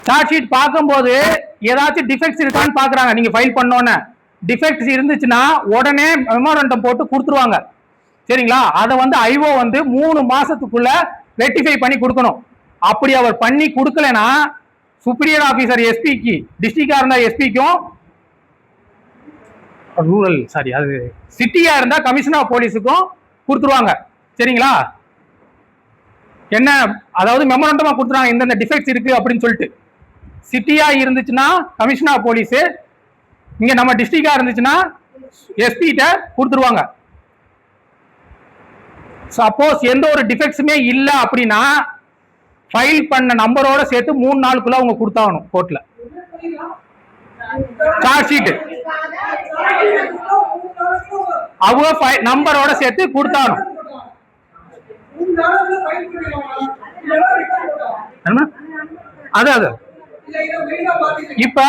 Charge sheet பார்க்கும்போது ஏதாச்சும் defects இருக்கான்னு பாக்குறாங்க. நீங்க ஃபைல் பண்ணோன்னு டிஃபெக்ட்ஸ் இருந்துச்சுன்னா உடனே மெமோரண்டம் போட்டு கொடுத்துருவாங்க. சரிங்களா? அதை வந்து ஐஓ வந்து 3 மாசத்துக்குள்ள ரெக்டிஃபை பண்ணி கொடுக்கணும். அப்படி அவர் பண்ணி கொடுக்கலனா சுப்பீரியர் ஆபீசர் எஸ்பிக்கு, டிஸ்ட்ரிக்டா இருந்தா எஸ்பிக்கும், ரூரல் சாரி அது சிட்டியா இருந்தா கமிஷனர் ஆஃப் போலீஸுக்கும் கொடுத்துருவாங்க. சரிங்களா? என்ன அதாவது மெமோரண்டமா கொடுத்துருவாங்க இந்த டிஃபெக்ட்ஸ் இருக்கு அப்படின்னு சொல்லிட்டு. சிட்டியா இருந்துச்சுன்னா கமிஷனர் ஆஃப் போலீஸ், இங்க நம்ம டிஸ்ட்ரிக்டா இருந்துச்சுன்னா எஸ்பி கிட்ட கொடுத்துருவாங்க. சப்போஸ் எந்த ஒரு டிஃபெக்ட்ஸுமே இல்ல அப்படின்னா ஃபைல் பண்ண நம்பரோட சேர்த்து 3 நாளுக்குள்ள அவங்க கொடுத்தாகணும் கோர்ட்ல. சார்ஜ் ஷீட் அவங்க நம்பரோட சேர்த்து கொடுத்தாகணும். அது இப்ப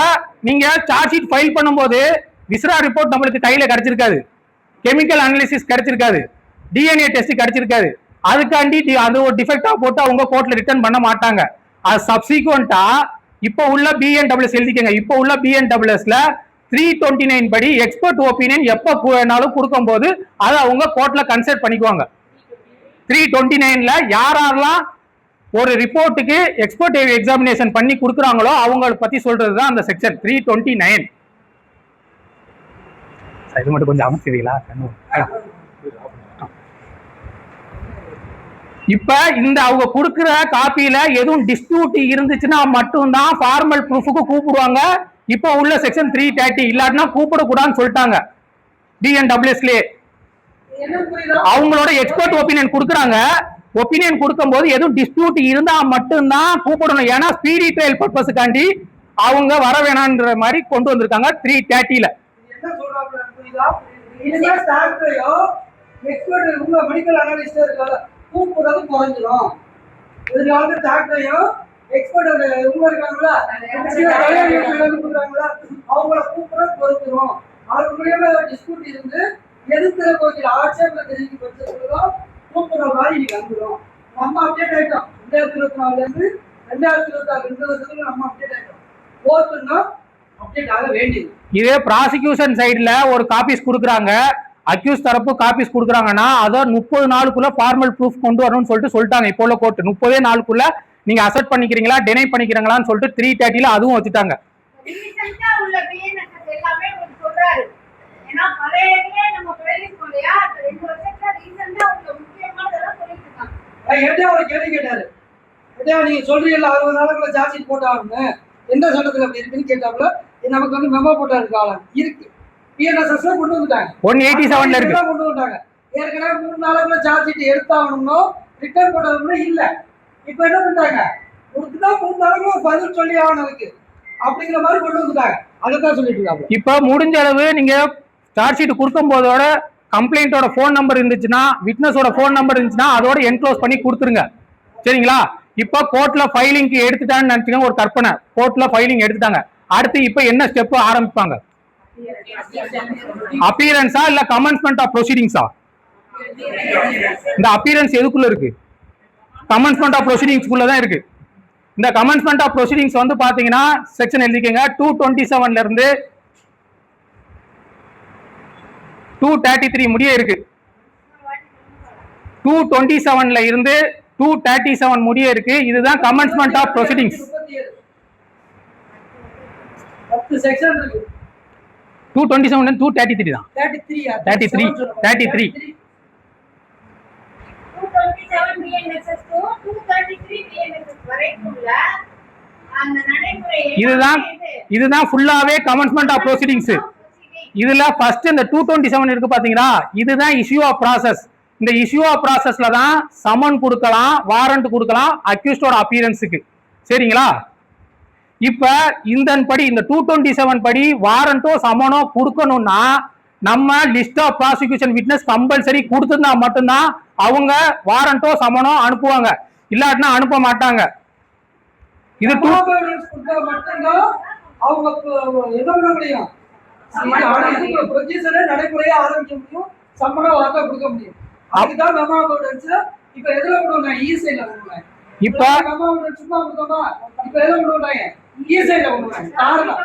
நீங்க சார்ஜ் ஷீட் ஃபைல் பண்ணும்போது விஸ்ரா ரிப்போர்ட் நம்மளுக்கு கையில கிடைச்சிருக்காது, கெமிக்கல் அனாலிசிஸ் கிடைச்சிருக்காது, டிஎன்ஏ டெஸ்ட் கிடைச்சிருக்காது. அதுக்காண்டி அது ஒரு டிஃபெக்டா போட்டு அவங்க கோர்ட்ல ரிட்டர்ன் பண்ண மாட்டாங்க. அது சப்சிக்வெண்டா இப்போ உள்ள பிஎன்டபிள்யூஎஸ் எழுதிக்கங்க. இப்போ உள்ள பிஎன்டபிள்யூஎஸ்ல 329 படி எக்ஸ்பர்ட் ஒப்பீனியன் எப்ப வேணாலும் கொடுக்கும்போது அதை அவங்க கோர்ட்ல கன்சிடர் பண்ணிக்குவாங்க. 329ல யாரெல்லாம் ஒரு ரிப்போர்ட்டுக்கு எக்ஸ்பர்ட் எக்ஸாமினேஷன் பண்ணி கொடுக்குறாங்களோ அவங்களை பத்தி சொல்றதுதான் அந்த செக்ஷன் 329. இது மட்டும் கொஞ்சம் அமைச்சிருக்கீங்களா? இப்ப இந்த அவங்க கொடுக்கிற காப்பியில எதுவும் டிஸ்பியூட் இருந்துச்சுன்னா மட்டும்தான் ஃபார்மல் ப்ரூஃபுக்கு கூப்பிடுவாங்க. இப்ப உள்ள செக்ஷன் 330 இல்லாட்டினா கூப்பிடக்கூடாதுன்னு சொல்லிட்டாங்க டிஎன்டபிள்யூஎஸ்ல. அவங்களோட எக்ஸ்பர்ட் ஒப்பீனியன் கொடுக்குறாங்க. ஒப்பீனியன் கொடுக்கும்போது எதுவும் டிஸ்பியூட் இருந்தா மட்டும்தான் கூப்பிடணும். ஏன்னா ஸ்பீடி ட்ரையல் பர்பஸுக்காண்டி அவங்க வர வேணான்ற மாதிரி கொண்டு வந்திருக்காங்க 330ல. மெடிக்கல் அனாலிஸ்ட் கூப்பிடுறது குறைஞ்சிடும். இதுல டாக்டரையும் எக்ஸ்பர்ட் இவங்க இருக்காங்களா அவங்கள கூப்பிடுறது குறைஞ்சிடும். அதுக்கு மூலியமா டிஸ்பியூட் இருந்து எதிர்க்கிற கோயில் ஆட்சேபனை தெரிவிக்கப்பட்டிருக்கிறதோ கூப்பிடுற மாதிரி இன்னைக்கு வந்துடும். நம்ம அப்டேட் ஆயிட்டோம். 2024 இருந்து 2026 2 வருஷத்துல நம்ம அப்டேட் ஆயிட்டோம். கோர்ட்டுன்னா அப்டேட் ஆக வேண்டியது. இதே ப்ராசிக்யூஷன் சைடுல ஒரு காப்பீஸ் கொடுக்குறாங்க, அக்யூஸ் தரப்பு காப்பீஸ் கொடுக்குறாங்கன்னா அதை 30 நாளுக்குள்ள ஃபார்மல் ப்ரூஃப் கொண்டு வரணும்னு சொல்லிட்டாங்க. இப்போ உள்ள கோர்ட் 30 நாளுக்குள்ள நீங்க அசெப்ட் பண்ணிக்கிறீங்களா டெனை பண்ணிக்கிறீங்களான்னு சொல்லிட்டு 330ல அதுவும் வச்சுட்டாங்க. நீங்க சொல்றீங்கல்ல 60 நாளுக்குள்ள சார்ஜ் ஷீட் போட்டாங்க எந்த சட்டத்துல அப்படி இருக்குன்னு கேட்டாப்புல நமக்கு வந்து மெமோ போட்டா இருக்கு ஆளம் இருக்கு. பிஎன்எஸ்எஸ் கொண்டு வந்துட்டாங்க. 187ல இருக்கு கொண்டு வந்துட்டாங்க. ஏற்கனவே 3 நாளுக்குள்ள சார்ஜ் ஷீட் எடுத்தாகணும்னோ ரிட்டர்ன் போட்டதுன்னு இல்ல. இப்ப என்ன பண்ணிட்டாங்க, கொடுத்துட்டா 3 நாளுக்குள்ள பதில் சொல்லி ஆகணும் இருக்கு அப்படிங்கிற மாதிரி கொண்டு வந்துட்டாங்க. அதைத்தான் சொல்லிட்டு இருக்காங்க. இப்ப முடிஞ்ச அளவு நீங்க சார்ஜ் ஷீட் கொடுக்கும் போதோட கம்ப்ளைண்டோட போன் நம்பர் இருந்துச்சுன்னா, விட்னஸோட போன் நம்பர் இருந்துச்சுன்னா அதோட என்க்ளோஸ் பண்ணி கொடுத்துருங்க. சரிங்களா? இப்ப கோர்ட்ல ஃபைலிங்க்கு எடுத்துட்டான்னு நினைச்சுங்க. ஒரு கற்பனை, கோர்ட்ல ஃபைலிங் எடுத்துட்டாங்க. அடுத்து இப்ப என்ன ஸ்டெப் ஆரம்பிப்பாங்க? அப்பியரன்ஸா இல்ல கமென்ஸ்மென்ட் ஆஃப் ப்ரொசீடிங்ஸா? இந்த அப்பியரன்ஸ் எதுக்குள்ள இருக்கு? கமென்ஸ்மென்ட் ஆஃப் ப்ரொசீடிங்ஸ்க்குள்ள தான் இருக்கு. இந்த கமென்ஸ்மென்ட் ஆஃப் ப்ரொசீடிங்ஸ் வந்து பாத்தீங்கன்னா செக்ஷன் எழுதிக்கங்க. 227ல இருந்து 233 முடிய இருக்கு. 227ல இருந்து 237 முடிய இருக்கு. இதுதான் கமென்ஸ்மென்ட் ஆஃப் ப்ரொசீடிங்ஸ். 10 செக்ஷன் இருக்கு. 227 ல 233 தான். 33 227 BNSS to 233 BNSS வரைக்குள்ள அந்த நடைமுறை இதுதான் ஃபுல்லாவே கமென்ஸ்மென்ட் ஆஃப் ப்ரொசீடிங்ஸ். இதுல ஃபர்ஸ்ட் இந்த 227 இருக்கு பாத்தீங்களா, இதுதான் இஷ்யூ ஆஃப் ப்ராசஸ். இந்த இஷ்யூ ஆஃப் ப்ராசஸ்ல தான் சமன் கொடுக்கலாம், வாரண்ட் கொடுக்கலாம் அக்யூஸ்டோட அப்பியரன்ஸுக்கு. சரிங்களா? இப்ப இந்த படி இந்த 227 படி வாரண்டோ சமனோ கொடுக்கணும்னா நம்ம list of prosecution witness compulsory கொடுத்துருந்தா மட்டும்தான் அவங்க வாரண்டோ சமனோ அனுப்புவாங்க. இல்லாட்டினா அனுப்ப மாட்டாங்க. இது மட்டும்தான் அவங்க என்ன பண்ண முடியும், நடைமுறையா ஆரம்பிக்க முடியும், சம்பளம் வார்த்தை கொடுக்க முடியும். அதுதான் மெமோ எவிடன்ஸ். இப்ப எதுல கொடுவாங்க? இசைல கொடுவாங்க. இப்ப மெமோ எவிடன்ஸ் சும்மா கொடுத்தோமா? இப்ப எதுல கொடுவாங்க? ஈஸியா பண்ணுவாங்க. காரணம்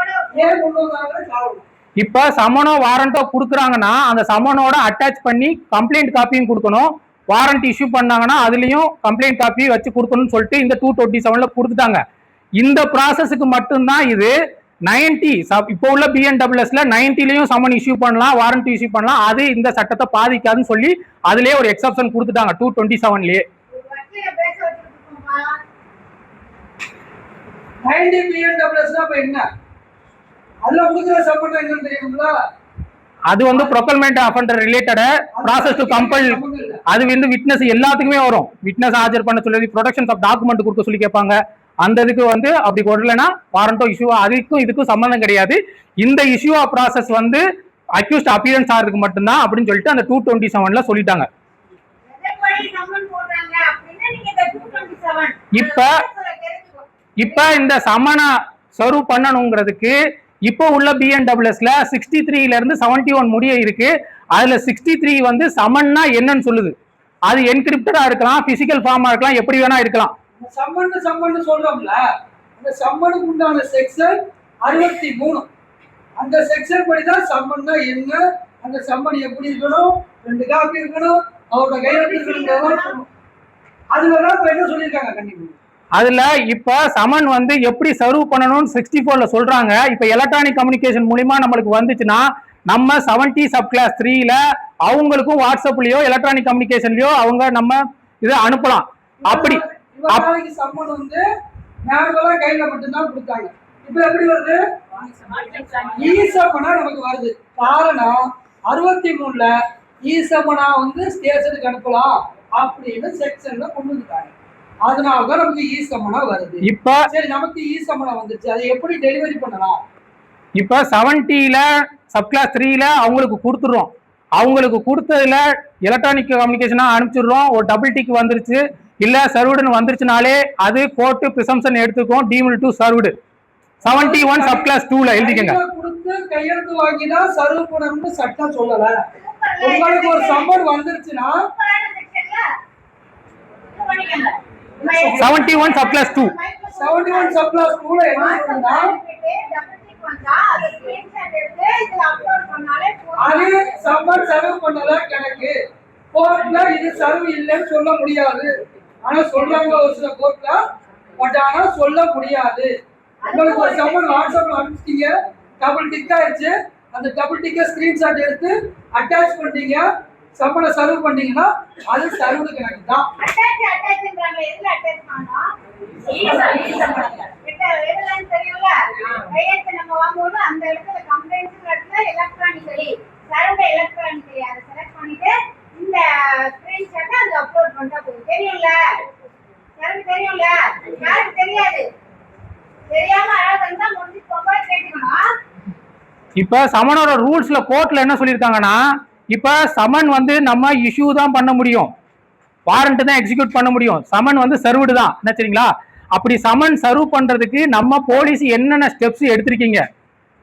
ஏன் கொண்டு வந்தாங்க காரணம். இப்ப சமனோ வாரண்டோ கொடுக்குறாங்கன்னா அந்த சமனோட அட்டாச் பண்ணி கம்ப்ளைண்ட் காப்பியும் கொடுக்கணும். வாரண்ட் இஷ்யூ பண்ணாங்கன்னா அதுலயும் கம்ப்ளைண்ட் காப்பி வச்சு கொடுக்கணும்னு சொல்லிட்டு இந்த 227ல கொடுத்துட்டாங்க. இந்த ப்ராசஸுக்கு மட்டும்தான் இது. 90 இப்போ உள்ள பிஎன்டபிள்யூஎஸ்ல 90லயும் சமன் இஷ்யூ பண்ணலாம், வாரண்ட் இஷ்யூ பண்ணலாம். அது இந்த சட்டத்தை பாதிக்காதுன்னு சொல்லி அதுலயே ஒரு எக்ஸப்ஷன் கொடுத்துட்டாங்க 227லயே. 90 பிஎன்டபிள்யூஎஸ்னா அப்ப என்ன? அதுல கொடுக்குற சப்போர்ட் என்னன்னு தெரியுங்களா? அது வந்து proclamation offender related process to compel. அது வந்து விட்னஸ் எல்லாத்துக்குமே வரும். விட்னஸ் ஆஜர் பண்ண சொல்லி ப்ரொடக்ஷன்ஸ் ஆஃப் டாக்குமெண்ட் கொடுக்க சொல்லி கேட்பாங்க. அந்த இதுக்கு வந்து அப்படி கொடுக்கலன்னா வாரண்டோ இஷ்யூ அதுக்கும் இதுக்கும் சம்பந்தம் கிடையாது. இந்த இஷ்யூ ஆஃப் ப்ராசஸ் வந்து அக்யூஸ்ட் அப்பியரன்ஸ் ஆகிறதுக்கு மட்டும்தான் அப்படின்னு சொல்லிட்டு அந்த 227ல சொல்லிட்டாங்க. இப்ப இந்த சமனை சர்வ் பண்ணணுங்கிறதுக்கு இப்போ உள்ள பிஎன்டபிள்யூஎஸ்ல 63ல இருந்து 71 முடிய இருக்கு. அதுல 63 வந்து சமன்னா என்னன்னு சொல்லுது. அது என்கிரிப்டடா இருக்கலாம், பிசிக்கல் ஃபார்மா இருக்கலாம், எப்படி வேணா இருக்கலாம். சம்மன் சொல்றோம்ல, அந்த சம்மனுக்கு உண்டான செக்ஷன் 63. அந்த செக்ஷன் படிதான் சம்மன்னா என்ன, அந்த சம்மன் எப்படி இருக்கணும், 2 காப்பி இருக்கணும், அவரோட கையெழுத்து இருக்கணும். அதுலதான் இப்ப என்ன சொல்லியிருக்காங்க கண்டிப்பா. அதுல இப்ப சமன் வந்து எப்படி சர்வ் பண்ணணும்னு 64ல சொல்றாங்க. இப்ப எலக்ட்ரானிக் கம்யூனிகேஷன் மூலமா நம்மளுக்கு வந்துச்சுன்னா நம்ம 70 சப் கிளாஸ் 3ல அவங்களுக்கும் வாட்ஸ்அப்லயோ எலக்ட்ரானிக் கம்யூனிகேஷன்லயோ அவங்க நம்ம இதை அனுப்பலாம். அப்படி சம்மன் வந்து மேனுவலா கையில மட்டும்தான் கொடுத்தாங்க. இப்ப எப்படி வருது? ஈசமனா நமக்கு வருது. காரணம் 63ல ஈசமனா வந்து ஸ்டேஷனுக்கு அனுப்பலாம் அப்படின்னு செக்ஷன்ல கொண்டு வந்துட்டாங்க. அதனாலதான் நமக்கு ஈசமனா வருது. இப்ப சரி, நமக்கு ஈசமனா வந்துச்சு, அதை எப்படி டெலிவரி பண்ணலாம்? இப்ப 70ல சப் கிளாஸ் 3ல அவங்களுக்கு கொடுத்துடுறோம். அவங்களுக்கு கொடுத்ததுல எலக்ட்ரானிக் கம்யூனிகேஷனா அனுப்பிச்சிடுறோம். ஒரு டபுள் டிக் வந்துருச்சு இல்ல சர்வ்டுன்னு வந்துருச்சுனாலே அது கோர்ட் பிரிசம்ப்ஷன் எடுத்துக்கும், deemed to served. 71 sub clause 2ல எழுதிக்கங்க. கொடுத்து கையெழுத்து வாங்கிதான் சர்வ் பண்ணணும்னு சட்டம் சொல்லல. உங்களுக்கு ஒரு சம்மன் வந்துருச்சுன்னா 71 சப் கிளாஸ் 2 71 சப் கிளாஸ் 2ல என்ன சொல்றா? அது சம்மன் சர்வ் பண்ணல கணக்கு. கோர்ட்ல இது சர்வ் இல்லைன்னு சொல்ல முடியாது. ஆனா சொல்றாங்க ஒரு சில கோர்ட்ல, பட் ஆனா சொல்ல முடியாது. உங்களுக்கு ஒரு சம்மன் வாட்ஸ்அப்ல அனுப்பிச்சிட்டீங்க, டபுள் டிக் ஆயிடுச்சு, அந்த டபுள் டிக்கை ஸ்கிரீன்ஷாட் எடுத்து அட்டாச் பண்ணீங்க, சம்மனை சர்வ் பண்ணீங்கன்னா அது சர்வ்டு கணக்கு தான். இப்ப சமனோட ரூல்ஸ்ல கோர்ட்ல என்ன சொல்லியிருக்காங்கன்னா, இப்ப சமன் வந்து நம்ம இஷ்யூ தான் பண்ண முடியும், வாரண்ட் தான் எக்ஸிக்யூட் பண்ண முடியும். சமன் வந்து சர்வ்டு தான் என்ன சரிங்களா? அப்படி சமன் சர்வ் பண்றதுக்கு நம்ம போலீஸ் என்னென்ன ஸ்டெப்ஸ் எடுத்திருக்கீங்க,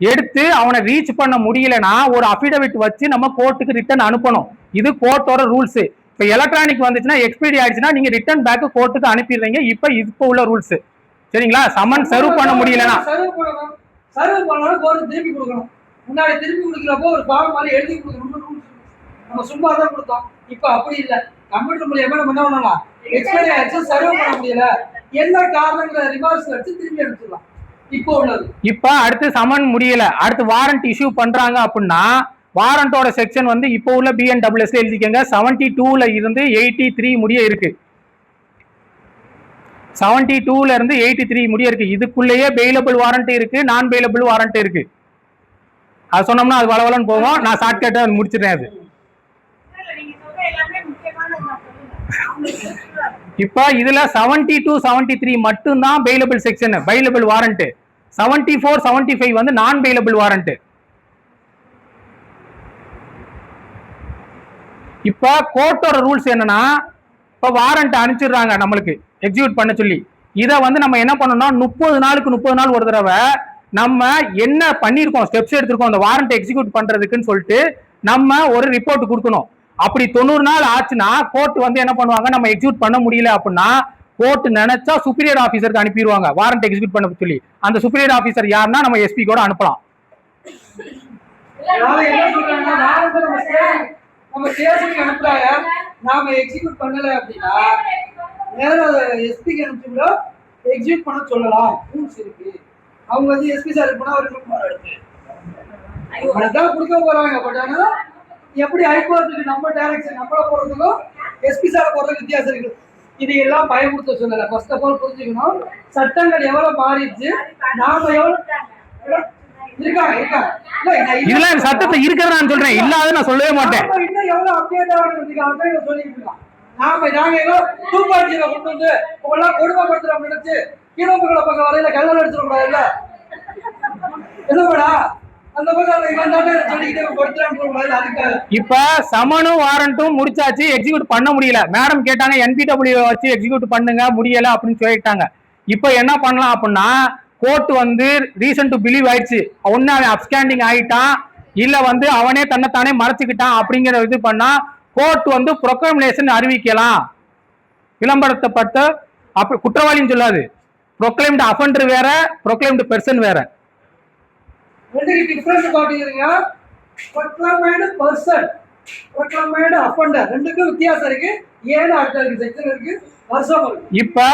எடுத்து அவனை ரீச் பண்ண முடியலன்னா ஒரு அஃபிடவிட் வச்சு நம்ம கோர்ட்டுக்கு ரிட்டர்ன் அனுப்பணும். இது கோர்ட்டோட ரூல்ஸ். இப்ப எலக்ட்ரானிக் வந்துச்சுன்னா எக்ஸ்பைரி ஆயிடுச்சுன்னா நீங்க ரிட்டர்ன் பேக் கோர்ட்டுக்கு அனுப்பிடுறீங்க. இப்ப உள்ள ரூல்ஸ் சரிங்களா? சமன் சர்வ் பண்ண முடியலன்னா சர்வ் பண்ணணும், கோர்ட் திருப்பி கொடுக்கணும். முன்னாடி திருப்பி கொடுக்கிறப்போ ஒரு ஃபார்ம் மாதிரி எழுதி கொடுக்கணும். நம்ம சும்மா தான் கொடுத்தோம். இப்ப அப்படி இல்லை. கம்ப்யூட்டர் மூலியமா நம்ம என்ன பண்ணலாம், எக்ஸ்பைரி ஆயிடுச்சு சர்வ் பண்ண முடியல, என்ன காரணங்கிற ரிமார்க்ஸ் வச்சு திரும்பி எடுத்துடலாம். இப்போ உள்ளது. இப்ப அடுத்து சமன் முடியல, அடுத்து வாரண்ட் இஷ்யூ பண்றாங்க அப்படின்னா வாரண்டோட செக்ஷன் வந்து இப்போ உள்ள பிஎன்டபிள்யூஎஸ்ல எழுதிக்கங்க. 72ல இருந்து 83 முடிய இருக்கு. 72ல இருந்து 83 முடிய இருக்கு. இதுக்குள்ளேயே பெயிலபிள் வாரண்ட் இருக்கு, நான் பெயிலபிள் வாரண்ட் இருக்கு. அது சொன்னோம்னா அது வளவலன்னு போகும். நான் ஷார்ட்கட்டா முடிச்சிடுறேன். அது இப்ப இதுல 72 73 மட்டும்தான் பெயிலபிள் செக்ஷன், பெயிலபிள் வாரண்ட். 74 75 வந்து நான் பெயிலபிள் வாரண்ட். இப்ப கோர்ட்டோட ரூல்ஸ் என்னன்னா, இப்ப வாரண்ட் அனுப்பிச்சிடுறாங்க நம்மளுக்கு எக்ஸிக்யூட் பண்ண சொல்லி. இதை வந்து நம்ம என்ன பண்ணணும், 30 நாளுக்கு 30 நாள் ஒரு தடவை நம்ம என்ன பண்ணிருக்கோம், ஸ்டெப்ஸ் எடுத்திருக்கோம் அந்த வாரண்ட் எக்ஸிக்யூட் பண்றதுக்குன்னு சொல்லிட்டு நம்ம ஒரு ரிப்போர்ட் கொடுக்கணும். அப்படி 90 நாள் ஆச்சுன்னா கோர்ட் வந்து என்ன பண்ணுவாங்க, நம்ம எக்ஸிக்யூட் பண்ண முடியல அப்படின்னா கோர்ட் நினைச்சா சுப்பீரியர் ஆபீசருக்கு அனுப்பிடுவாங்க வாரண்ட் எக்ஸிக்யூட் பண்ண சொல்லி. அந்த சுப்பீரியர் ஆபீசர் யாருன்னா நம்ம எஸ்பி கூட அனுப்பலாம். நான் என்ன சொல்றேன்னா நம்ம ஸ்டேஷனுக்கு அனுப்புறாங்க, நாம எக்ஸிக்யூட் பண்ணல அப்படின்னா நேரா எஸ்பிக்கு அனுப்பிச்சு கூட எக்ஸிக்யூட் பண்ண சொல்லலாம். ரூல்ஸ் இருக்கு. அவங்க வந்து எஸ்பி சார் போனா அவர் அதுதான் கொடுக்க போறாங்க. பட் ஆனா எப்படி ஹைகோர்ட்டுக்கு நம்ம டைரக்ஷன் நம்மள போறதுக்கும் எஸ்பி சார் போறதுக்கு வித்தியாசம் இருக்கு. இது எல்லாம் பயமுறுத்த சொல்லல. ஃபர்ஸ்ட் ஆஃப் ஆல் புரிஞ்சுக்கணும், சட்டங்கள் எவ்வளவு மாறிடுச்சு, நாம எவ்வளவு இருக்காங்க. இதெல்லாம் சட்டத்துல இருக்கிறதா நான் சொல்றேன், இல்லாத நான் சொல்லவே மாட்டேன். இன்னும் எவ்வளவு அப்டேட் ஆகுறதுக்காக சொல்லிட்டு இருக்கோம். நாங்க ஏதோ 2.0 கொண்டு வந்து உங்களெல்லாம் கொடுமைப்படுத்துறோம் நினைச்சு கீழப்பங்களை பக்கம் வரையில கல்லல் அடிச்சிடக்கூடாது இல்ல என்னடா அந்த பக்கம் இவன் தானே சொல்லிக்கிட்டே படுத்துறான்னு அதுக்கு. இப்ப சமனும் வாரண்ட்டும் முடிச்சாச்சு, எக்ஸிக்யூட் பண்ண முடியல. மேடம் கேட்டாங்க NPW வச்சு எக்ஸிக்யூட் பண்ணுங்க, முடியல அப்படின்னு சொல்லிட்டாங்க. இப்ப என்ன பண்ணலாம் அப்படின்னா, கோர்ட் வந்து ரீசன் டு பிலீவ் ஆயிடுச்சு, ஒன்னு அவன் அப்ஸ்டாண்டிங் ஆயிட்டான், இல்ல வந்து அவனே தன்னைத்தானே மறைச்சுக்கிட்டான் அப்படிங்கிற இது பண்ணா கோர்ட் வந்து ப்ரொக்ளமேஷன் அறிவிக்கலாம். விளம்பரப்பட்ட அப்படி குற்றவாளின்னு சொல்லாது, ப்ரொக்ளைம்டு அஃபண்டர் வேற, ப்ரொக்ளைம்டு பெர்சன் வேற. ரெண்டுக்கு டிஃபரன்ஸ் காட்டுறீங்க. ப்ரொக்ளைம்டு பர்சன், ப்ரொக்ளைம்டு அஃபண்டர் ரெண்டுக்கும் வித்தியாசம் இருக்கு. ஏன் அடுத்த செக்ஷன் இருக்கு, வருஷம் இருக்கு. இப்ப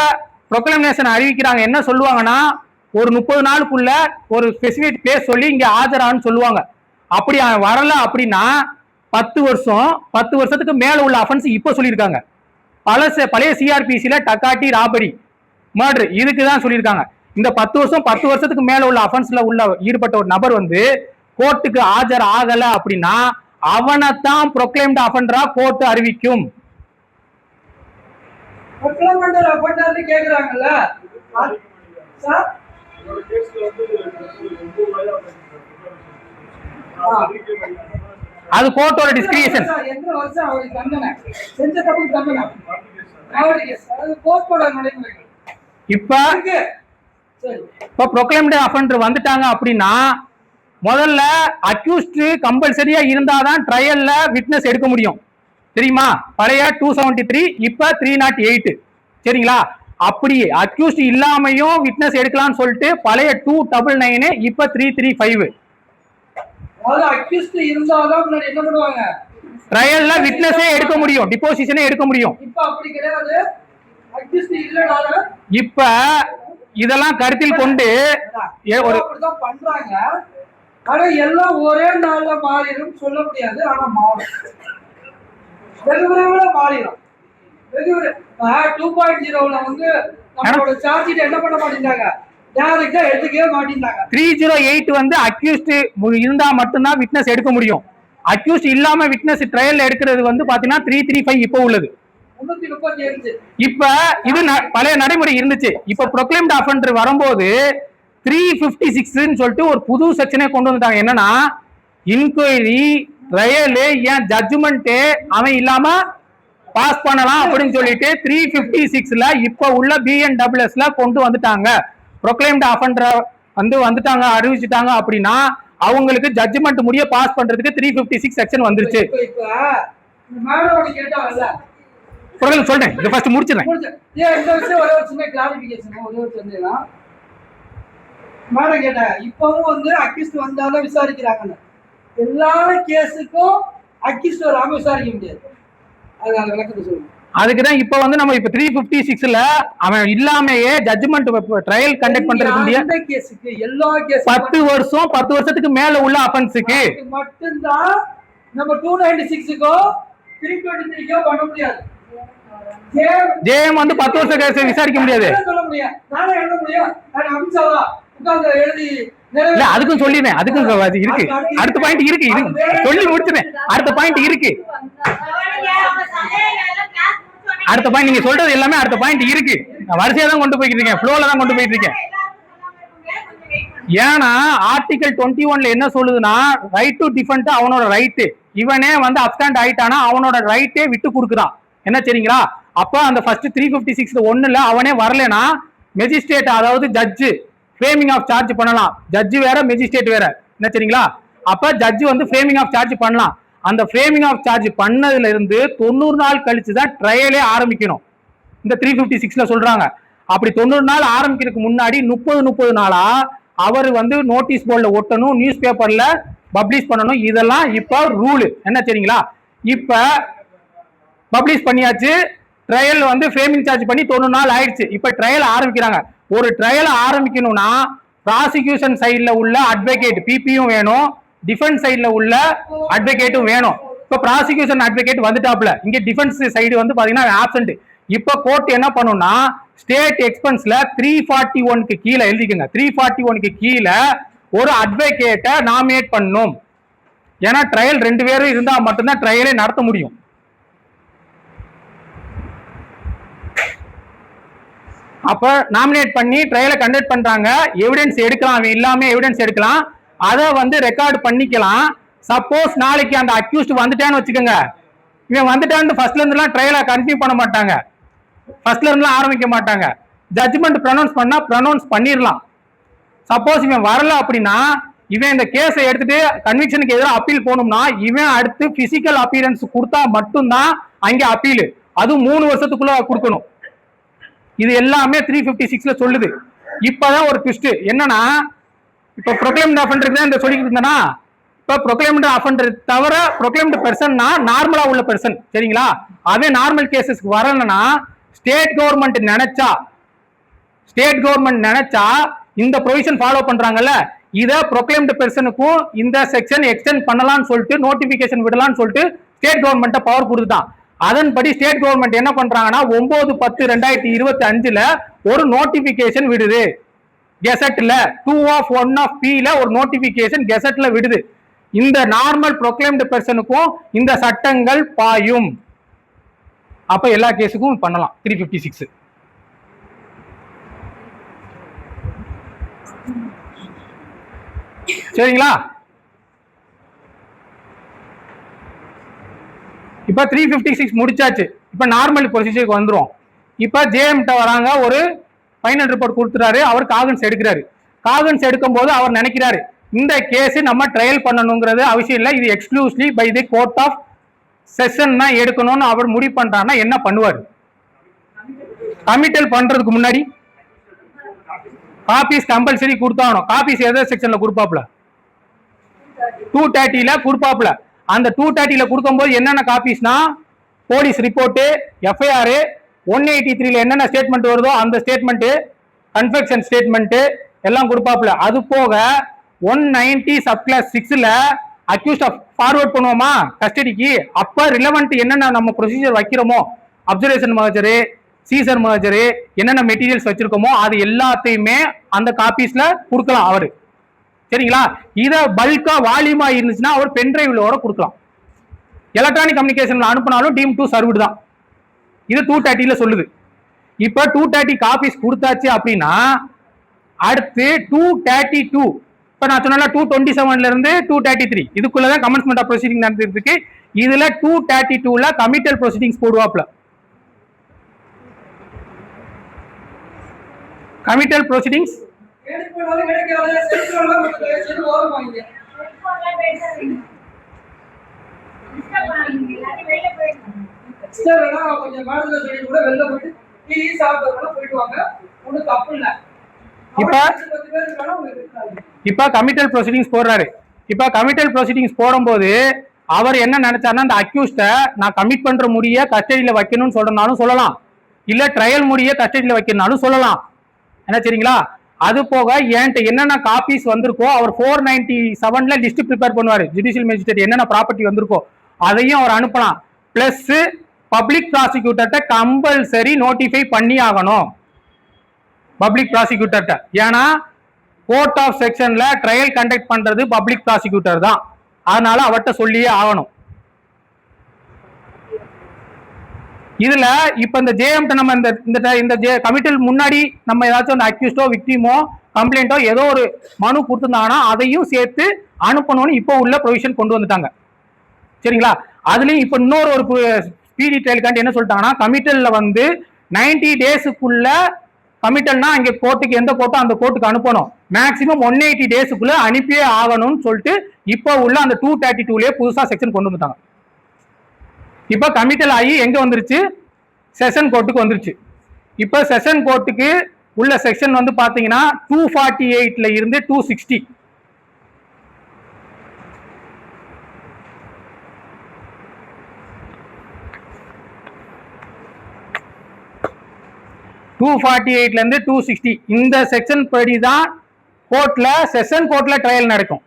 ப்ரொக்ளமேஷன் அறிவிக்கிறாங்க, என்ன சொல்லுவாங்கன்னா ஒரு 30 நாளுக்குள்ள ஒரு ஸ்பெசிபிக் பிளேஸ் சொல்லி இங்க ஆஜரான்னு சொல்லுவாங்க. அப்படி வரல அப்படின்னா 10 வருஷம், 10 வருஷத்துக்கு மேல உள்ள அஃபென்ஸ் இப்ப சொல்லியிருக்காங்க. பழைய சிஆர்பிசில டக்காட்டி, ராபரி, மர்டர் இதுக்கு தான் சொல்லியிருக்காங்க. இந்த 10 வருஷத்துக்கு மேல உள்ள அஃபென்ஸ்ல உள்ள ஈடுபட்ட ஒரு நபர் வந்து கோர்ட்டுக்கு ஆஜர் ஆகல அப்படின்னா அவனைத்தான் ப்ரொக்ளைம்டு அஃபெண்டரா கோர்ட் அறிவிக்கும். ப்ரொக்ளைம்டு அஃபெண்டர்னு கேக்குறாங்கல்ல சார், அது கோர்ட்டோட டிஸ்கிரிஷன். எந்த வருஷம் அவருக்கு தண்டனை, செஞ்ச தப்புக்கு தண்டனை, அது கோர்ட்டோட நடைமுறைகள். இப்ப ப்ரொக்ளைம்டு அஃபெண்டர் வந்துட்டாங்க அப்படின்னா முதல்ல அக்யூஸ்ட் கம்பல்சரியா இருந்தாதான் ட்ரையல்ல விட்னஸ் எடுக்க முடியும். தெரியுமா? பழைய 273, இப்ப 308. சரிங்களா? அப்படி அக்யூஸ்ட் இல்லாமையும் விட்னஸ் எடுக்கலாம்னு சொல்லிட்டு பழைய 299, இப்ப 335. அதாவது அக்யூஸ்ட் இருந்தாதான் முன்னாடி என்ன பண்ணுவாங்க, ட்ரையல்ல விட்னஸே எடுக்க முடியும், டிபோசிஷனே எடுக்க முடியும். இப்ப அப்படி கிடையாது. அக்யூஸ்ட் இல்லனால இப்ப இதெல்லாம் கருத்தில் கொண்டு ஒரு அப்படிதான் பண்றாங்க. ஆனா எல்லாம் ஒரே நாள்ல மாறிடும் சொல்ல முடியாது. ஆனா மாறும், வெகு விரைவில் மாறிடும். வெகு 2.0ல வந்து நம்மளோட சார்ஜ் என்ன பண்ண மாட்டேங்கிறாங்க, டைரக்டா எடுக்கவே மாட்டேங்கிறாங்க. 308 வந்து அக்யூஸ்ட் இருந்தா மட்டும்தான் விட்னஸ் எடுக்க முடியும். அக்யூஸ்ட் இல்லாம விட்னஸ் ட்ரையல் எடுக்கிறது வந்து பாத்தீங்கன்னா 335 இப்போ உள்ளது. இப்ப இது பழைய நடைமுறை இருந்துச்சு. இப்ப ப்ரொக்ளைம்டு அஃபெண்டர் வரும்போது 356 சொல்லிட்டு ஒரு புது செக்ஷனே கொண்டு வந்துட்டாங்க. என்னன்னா இன்கொயரி, ட்ரையல், ஏன் ஜட்ஜ்மெண்ட் அவன் இல்லாம பாஸ் பண்ணலாம் அப்படின்னு சொல்லிட்டு 356ல இப்ப உள்ள BNWSல கொண்டு வந்துட்டாங்க. ப்ரொக்ளைம்டு அஃபெண்டர் வந்துட்டாங்க, அறிவிச்சுட்டாங்க அப்படின்னா அவங்களுக்கு ஜட்ஜ்மெண்ட் முடிய பாஸ் பண்றதுக்கு 356 செக்ஷன் வந்துருச்சு. சொல்றேன், இது ஃபர்ஸ்ட் முடிச்சிடுறேன். இந்த விஷயம் ஒரே ஒரு சின்ன கிளாரிஃபிகேஷன், ஒரே ஒரு சொன்னீங்கன்னா மேடம் கேட்டாங்க, இப்பவும் வந்து அக்யூஸ்ட் வந்தாலும் விசாரிக்கிறாங்கன்னு. எல்லா கேஸுக்கும் அக்யூஸ்ட் வராம விசாரிக்க முடியாது. அது அந்த விளக்கத்தை சொல்லுங்க. அதுக்குதான் இப்ப வந்து நம்ம இப்ப 356ல அவன் இல்லாமயே ஜட்ஜ்மெண்ட் ட்ரையல் கண்டக்ட் பண்றதுக்கு அந்த கேஸுக்கு எல்லா கேஸ் 10 வருஷம் 10 வருஷத்துக்கு மேல உள்ள அஃபென்ஸ்க்கு மட்டும்தான் நம்ம 296க்கோ 323க்கோ பண்ண முடியாது. ஜேஎம் வந்து 10 வருஷ கேஸ் விசாரிக்க முடியாது. சொல்ல முடியாது, நானே எழுத முடியும். நான் அமித்ஷாவா உட்கார்ந்து எழுதி இல்ல, அதுக்கும் சொல்லிடுறேன், அதுக்கும் இருக்கு. அடுத்த பாயிண்ட் இருக்கு, இது சொல்லி முடிச்சிடுறேன். அடுத்த பாயிண்ட் இருக்கு, அடுத்த பாயிண்ட் நீங்க சொல்றது எல்லாமே அடுத்த பாயிண்ட் இருக்கு. நான் வரிசையா தான் கொண்டு போயிட்டு இருக்கேன், ஃப்ளோல தான் கொண்டு போயிட்டு இருக்கேன். ஏன்னா ஆர்டிகல் 21ல என்ன சொல்லுதுன்னா, ரைட் டு டிஃபெண்ட் அவனோட ரைட்டு. இவனே வந்து அப்ஸ்டாண்ட் ஆயிட்டானா அவனோட ரைட்டே விட்டு கொடுக்குறான். என்ன சரிங்களா? அப்ப அந்த ஃபர்ஸ்ட் 356(1)ல அவனே வரலனா மெஜிஸ்ட்ரேட், அதாவது ஜட்ஜ் ஃப்ரேமிங் ஆஃப் சார்ஜ் பண்ணலாம். ஜட்ஜ் வேற, மெஜிஸ்ட்ரேட் வேற. என்ன சரிங்களா? அப்ப ஜட்ஜ் வந்து ஃப்ரேமிங் ஆஃப் சார்ஜ் பண்ணலாம். அந்த ஃப்ரேமிங் ஆஃப் சார்ஜ் பண்ணதுல இருந்து 90 நாள் கழிச்சு தான் ட்ரையலே ஆரம்பிக்கணும். இந்த 356ல சொல்றாங்க. அப்படி 90 நாள் ஆரம்பிக்கிறதுக்கு முன்னாடி 30 நாளா அவர் வந்து நோட்டீஸ் போர்டில் ஒட்டணும், நியூஸ் பேப்பர்ல பப்ளிஷ் பண்ணணும். இதெல்லாம் இப்ப ரூல் என்ன தெரியுங்களா? இப்ப பப்ளிஷ் பண்ணியாச்சு, ட்ரையல் வந்து ஃப்ரேமிங் சார்ஜ் பண்ணி 90 நாள் ஆயிடுச்சு. இப்ப ட்ரையல் ஆரம்பிக்கிறாங்க. ஒரு ட்ரையல் ஆரம்பிக்கணும்னா ப்ராசிக்யூஷன் சைட்ல உள்ள அட்வொகேட் பிபியும் வேணும், டிஃபென்ஸ் சைட்ல உள்ள அட்வொகேட்டும் வேணும். இப்ப ப்ராசிக்யூஷன் அட்வொகேட் வந்துட்டாப்ல, இங்க டிஃபென்ஸ் சைடு வந்து பாத்தீங்கன்னா ஆப்சென்ட். இப்ப கோர்ட் என்ன பண்ணும்னா ஸ்டேட் எக்ஸ்பென்ஸ்ல 341க்கு கீழே எழுதிக்கங்க, 341க்கு கீழே ஒரு அட்வொகேட்டை நாமினேட் பண்ணும். ஏன்னா ட்ரையல் 2 பேரும் இருந்தா மட்டும்தான் ட்ரையலே நடத்த முடியும். அப்ப நாமினேட் பண்ணி ட்ரையலை கண்டக்ட் பண்றாங்க. எவிடன்ஸ் எடுக்கலாம், அவன் இல்லாம எவிடன்ஸ் எடுக்கலாம், அதை வந்து ரெக்கார்ட் பண்ணிக்கலாம். சப்போஸ் நாளைக்கு அந்த அக்யூஸ்ட் வந்துட்டான்னு வச்சுக்கோங்க, இவன் வந்துட்டான்னு ஃபர்ஸ்ட்ல இருந்துலாம் ட்ரையலை கண்டினியூ பண்ண மாட்டாங்க, ஃபர்ஸ்ட்ல இருந்துலாம் ஆரம்பிக்க மாட்டாங்க. ஜட்ஜ்மெண்ட் ப்ரொனவுன்ஸ் பண்ணா ப்ரொனவுன்ஸ் பண்ணிடலாம். சப்போஸ் இவன் வரல அப்படின்னா இவன் இந்த கேஸை எடுத்துட்டு கன்விக்ஷனுக்கு எதிராக அப்பீல் போகணும்னா இவன் அடுத்து பிசிக்கல் அப்பியரன்ஸ் கொடுத்தா மட்டும்தான் அங்கே அப்பீல். அதுவும் 3 வருஷத்துக்குள்ள கொடுக்கணும். இது எல்லாமே 356ல சொல்லுது. இப்பதான் ஒரு ட்விஸ்ட் என்னன்னா, இப்ப ப்ரொக்ளைம்ட் அஃபெண்டர் தான் இந்த சொல்லிட்டு இருந்தேன்னா, இப்ப ப்ரொக்ளைம்ட் அஃபெண்டர் தவிர ப்ரொக்ளைம்ட் பெர்சன்னா நார்மலா உள்ள பெர்சன், சரிங்களா? அதே நார்மல் கேசஸ்க்கு வரலன்னா ஸ்டேட் கவர்மெண்ட் நினைச்சா இந்த ப்ரொவிஷன் ஃபாலோ பண்றாங்கல்ல, இத ப்ரொக்ளைம்ட் பெர்சனுக்கும் இந்த செக்ஷன் எக்ஸ்டெண்ட் பண்ணலாம்னு சொல்லிட்டு நோட்டிபிகேஷன் விடலாம்னு சொல்லிட்டு ஸ்டேட் கவர்மெண்ட் பவர் கொடுத்துட்டான். அதன்படி ஸ்டேட் கவர்மெண்ட் என்ன பண்றாங்கன்னா 9/10/2025ல ஒரு நோட்டிபிகேஷன் விடுது கெசட்ல, 2/1 ஒரு நோட்டிபிகேஷன் கெசட்ல விடுது. இந்த நார்மல் ப்ரொக்ளைம்ட் பெர்சனுக்கும் இந்த சட்டங்கள் பாயும். அப்ப எல்லா கேஸுக்கும் பண்ணலாம் 356. சரிங்களா? இப்ப 356 முடிச்சாச்சு. இப்ப நார்மல் ப்ரொசீஜருக்கு வந்துரும். இப்ப ஜேஎம்ட்ட வராங்க, ஒரு ஃபைனல் ரிப்போர்ட் கொடுத்துறாரு, அவர் காகன்ஸ் எடுக்கிறாரு. காகன்ஸ் எடுக்கும் போது அவர் நினைக்கிறாரு இந்த கேஸ் நம்ம ட்ரையல் பண்ணணுங்கிறது அவசியம் இல்லை, இது exclusively by the court of session தான் எடுக்கணும்னு அவர் முடிவு பண்றாருன்னா என்ன பண்ணுவார்? கமிட்டல் பண்றதுக்கு முன்னாடி காப்பீஸ் கம்பல்சரி கொடுத்தாகணும். காப்பீஸ் எந்த செக்ஷன்ல கொடுப்பாப்ல? 230ல கொடுப்பாப்ல. அந்த 230ல கொடுக்கும்போது என்னென்ன காப்பீஸ்னா போலீஸ் ரிப்போர்ட், எஃப்ஐஆர், 183ல என்னென்ன ஸ்டேட்மெண்ட் வருதோ அந்த ஸ்டேட்மெண்ட், கன்ஃபெக்ஷன் ஸ்டேட்மெண்ட் எல்லாம் கொடுப்பாப்ல. அது போக 190 சப்கிளாஸ் 6ல அக்யூஸ்ட் ஃபார்வர்ட் பண்ணுவோமா கஸ்டடிக்கு, அப்ப ரிலவெண்ட் என்னென்ன நம்ம ப்ரொசீஜர் வைக்கிறோமோ, அப்சர்வேஷன் மர்ஜரு, சீசர் மர்ஜரு, என்னென்ன மெட்டீரியல்ஸ் வச்சிருக்கோமோ அது எல்லாத்தையுமே அந்த காப்பீஸ்ல கொடுக்கலாம் அவரு. சரிங்களா? இத பல்கா வால்யூமா இருந்துச்சுன்னா அவர் பென்டிரைவ்லோட கொடுக்கலாம். எலக்ட்ரானிக் கம்யூனிகேஷன்ல அனுப்பினாலும் டீம் டு சர்வ்டு தான். இது 230ல சொல்லுது. இப்ப 230 காப்பீஸ் கொடுத்தாச்சு அப்படின்னா அடுத்து 232, இப்ப நான் சொன்ன 227ல இருந்து 233 இதுக்குள்ளதான் கமென்ஸ்மெண்ட் ஆஃப் ப்ரொசீடிங் நடந்துருக்கு. இதுல 232ல கமிட்டல் ப்ரொசீடிங்ஸ் போடுவாப்ல. கமிட்டல் ப்ரொசீடிங்ஸ் இப்ப கமிட்டல் ப்ரொசீடிங்ஸ் போடுறாரு. இப்ப கமிட்டல் ப்ரொசீடிங்ஸ் போடும்போது அவர் என்ன நினைச்சாருன்னா அந்த அக்யூஸ்ட நான் கமிட் பண்ற முடிய கஸ்டடியில வைக்கணும்னு சொல்றனாலும் சொல்லலாம், இல்ல ட்ரையல் முடிய கஸ்டடியில வைக்கணும்னாலும் சொல்லலாம். என்ன சரிங்களா? அது போக என்கிட்ட என்னென்ன காப்பீஸ் வந்திருக்கோ அவர் 497ல லிஸ்ட் ப்ரிப்பேர் பண்ணுவாரு. ஜுடிஷியல் மேஜிஸ்ட்ரேட் என்னென்ன ப்ராப்பர்ட்டி வந்திருக்கோ அதையும் அவர் அனுப்பலாம். பிளஸ் பப்ளிக் ப்ராசிக்யூட்டர்கிட்ட கம்பல்சரி நோட்டிஃபை பண்ணி ஆகணும் பப்ளிக் ப்ராசிக்யூட்டர்கிட்ட. ஏன்னா கோர்ட் ஆஃப் செக்ஷன்ல ட்ரையல் கண்டக்ட் பண்றது பப்ளிக் ப்ராசிக்யூட்டர் தான், அதனால அவர்கிட்ட சொல்லியே ஆகணும். இதுல இப்ப இந்த ஜேஎம்ட்ட நம்ம இந்த கமிட்டல் முன்னாடி நம்ம ஏதாச்சும் அந்த அக்யூஸ்டோ விக்டிமோ கம்ப்ளைண்டோ ஏதோ ஒரு மனு கொடுத்துருந்தாங்கன்னா அதையும் சேர்த்து அனுப்பணும்னு இப்போ உள்ள ப்ரொவிஷன் கொண்டு வந்துட்டாங்க. சரிங்களா? அதுலயும் இப்ப இன்னொரு ஒரு ஸ்பீடி ட்ரையலுக்காண்டி என்ன சொல்லிட்டாங்கன்னா கமிட்டல்ல வந்து 90 டேஸுக்குள்ள கமிட்டல்னா அங்க கோர்ட்டுக்கு எந்த கோர்ட்டோ அந்த கோர்ட்டுக்கு அனுப்பணும். மேக்சிமம் 180 டேஸுக்குள்ள அனுப்பியே ஆகணும்னு சொல்லிட்டு இப்போ உள்ள அந்த 232லயே புதுசா செக்ஷன் கொண்டு வந்துட்டாங்க. இப்ப கமிட்டல் ஆகி எங்க வந்துருச்சு? செஷன் கோர்ட்டுக்கு வந்துருச்சு. இப்போ செஷன் கோர்ட்டுக்கு உள்ள செக்ஷன் வந்து பாத்தீங்கன்னா 248ல இருந்து 260. இருந்து 260 இந்த செக்ஷன் படி தான் கோர்ட்ல செஷன் கோர்ட்ல ட்ரையல் நடக்கும்.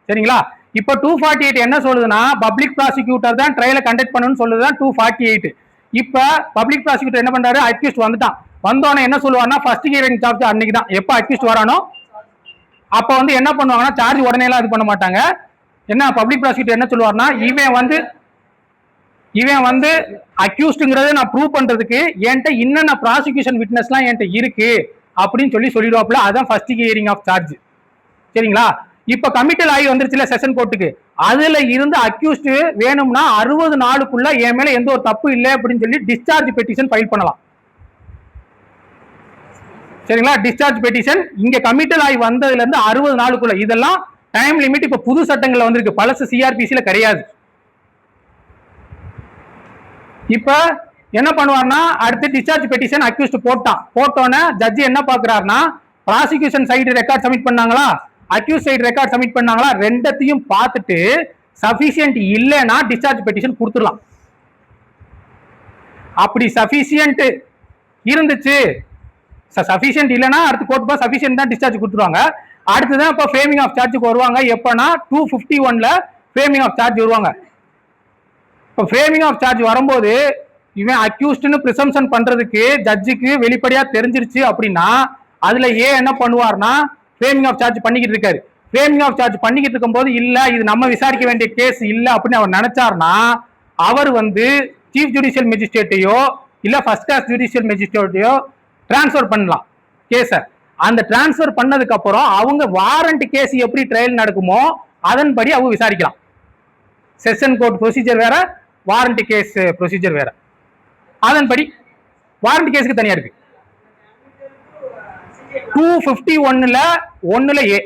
சரிங்களா? இப்போ 248 என்ன சொல்லுதுன்னா பப்ளிக் ப்ராசிக்யூட்டர் தான் ட்ரையலை கண்டக்ட் பண்ணணும்னு சொல்லுதுதான் 248. இப்ப பப்ளிக் ப்ராசிக்யூட்டர் என்ன பண்றாரு, அக்யூஸ்ட் வந்துட்டான். வந்தோடனே என்ன சொல்லுவாருன்னா ஃபர்ஸ்ட் ஹியரிங் சார்ஜ் அன்னைக்கு தான், எப்ப அக்யூஸ்ட் வரானோ அப்ப வந்து என்ன பண்ணுவாங்கன்னா சார்ஜ் உடனே எல்லாம் இது பண்ண மாட்டாங்க. என்ன பப்ளிக் ப்ராசிக்யூட்டர் என்ன சொல்லுவாருன்னா இவன் வந்து அக்யூஸ்ட்ங்கிறத நான் ப்ரூவ் பண்றதுக்கு என்கிட்ட என்னென்ன ப்ராசிக்யூஷன் விட்னஸ்லாம் என்கிட்ட இருக்கு அப்படின்னு சொல்லிடுவாப்புல. அதான் ஃபர்ஸ்ட் ஹியரிங் ஆஃப் சார்ஜ். சரிங்களா? இப்ப கமிட்டல் ஆகி வந்துருச்சுல செஷன் கோர்ட்டுக்கு, அதுல இருந்து அக்யூஸ்ட் வேணும்னா 60 நாளுக்குள்ள என் மேல எந்த ஒரு தப்பு இல்லை அப்படின்னு சொல்லி டிஸ்சார்ஜ் பெட்டிஷன் ஃபைல் பண்ணலாம். சரிங்களா? டிஸ்சார்ஜ் பெட்டிஷன் இங்க கமிட்டல் ஆகி வந்ததுல இருந்து 60 நாளுக்குள்ள. இதெல்லாம் டைம் லிமிட் இப்ப புது சட்டங்கள்ல வந்திருக்கு, பழசு சிஆர்பிசில கிடையாது. இப்ப என்ன பண்ணுவார்னா அடுத்து டிஸ்சார்ஜ் பெட்டிஷன் அக்யூஸ்ட் போட்டோன்னே ஜட்ஜி என்ன பாக்குறாருன்னா ப்ராசிக்யூஷன் சைடு ரெக்கார்ட் சப்மிட் பண்ணாங்களா, அக்யூஸ் சைடு ரெக்கார்ட் சப்மிட் பண்ணாங்களா, ரெண்டத்தையும் பார்த்துட்டு சஃபிஷியன்ட் இல்லைன்னா டிஸ்சார்ஜ் பெட்டிஷன் கொடுத்துடலாம். அப்படி சஃபிஷியன்ட் இருந்துச்சு, சஃபிஷியன்ட் இல்லைன்னா அடுத்து கோர்ட் பா சஃபிஷியன்ட் தான் டிஸ்சார்ஜ் கொடுத்துருவாங்க. அடுத்துதான் இப்போ ஃப்ரேமிங் ஆஃப் சார்ஜுக்கு வருவாங்க. எப்பன்னா 251ல ஃப்ரேமிங் ஆஃப் சார்ஜ் வருவாங்க. இப்போ ஃப்ரேமிங் ஆஃப் சார்ஜ் வரும்போது இவன் அக்யூஸ்ட்னு பிரிசம்ஷன் பண்றதுக்கு ஜட்ஜுக்கு வெளிப்படையா தெரிஞ்சிருச்சு அப்படின்னா அதுல என்ன பண்ணுவார்னா ஃப்ரேமிங் ஆஃப் சார்ஜ் பண்ணிக்கிட்டு இருக்காரு. ஃப்ரேமிங் ஆஃப் சார்ஜ் பண்ணிக்கிட்டு இருக்கும்போது இல்ல இது நம்ம விசாரிக்க வேண்டிய கேஸ் இல்ல அப்படின்னு அவர் நினைச்சார்னா அவர் வந்து சீஃப் ஜுடிஷியல் மேஜிஸ்ட்ரேட்டையோ இல்ல ஃபர்ஸ்ட் கிளாஸ் ஜுடிஷியல் மேஜிஸ்ட்ரேட்டையோ டிரான்ஸ்ஃபர் பண்ணலாம் கேஸ. அந்த டிரான்ஸ்ஃபர் பண்ணதுக்கு அப்புறம் அவங்க வாரண்ட் கேஸ் எப்படி ட்ரையல் நடக்குமோ அதன்படி அவங்க விசாரிக்கலாம். செஷன் கோர்ட் ப்ரொசீஜர் வேற, வாரண்ட் கேஸ் ப்ரொசீஜர் வேற. அதன்படி வாரண்ட் கேஸுக்கு தனியா இருக்கு. 251ல 1ல ஏ,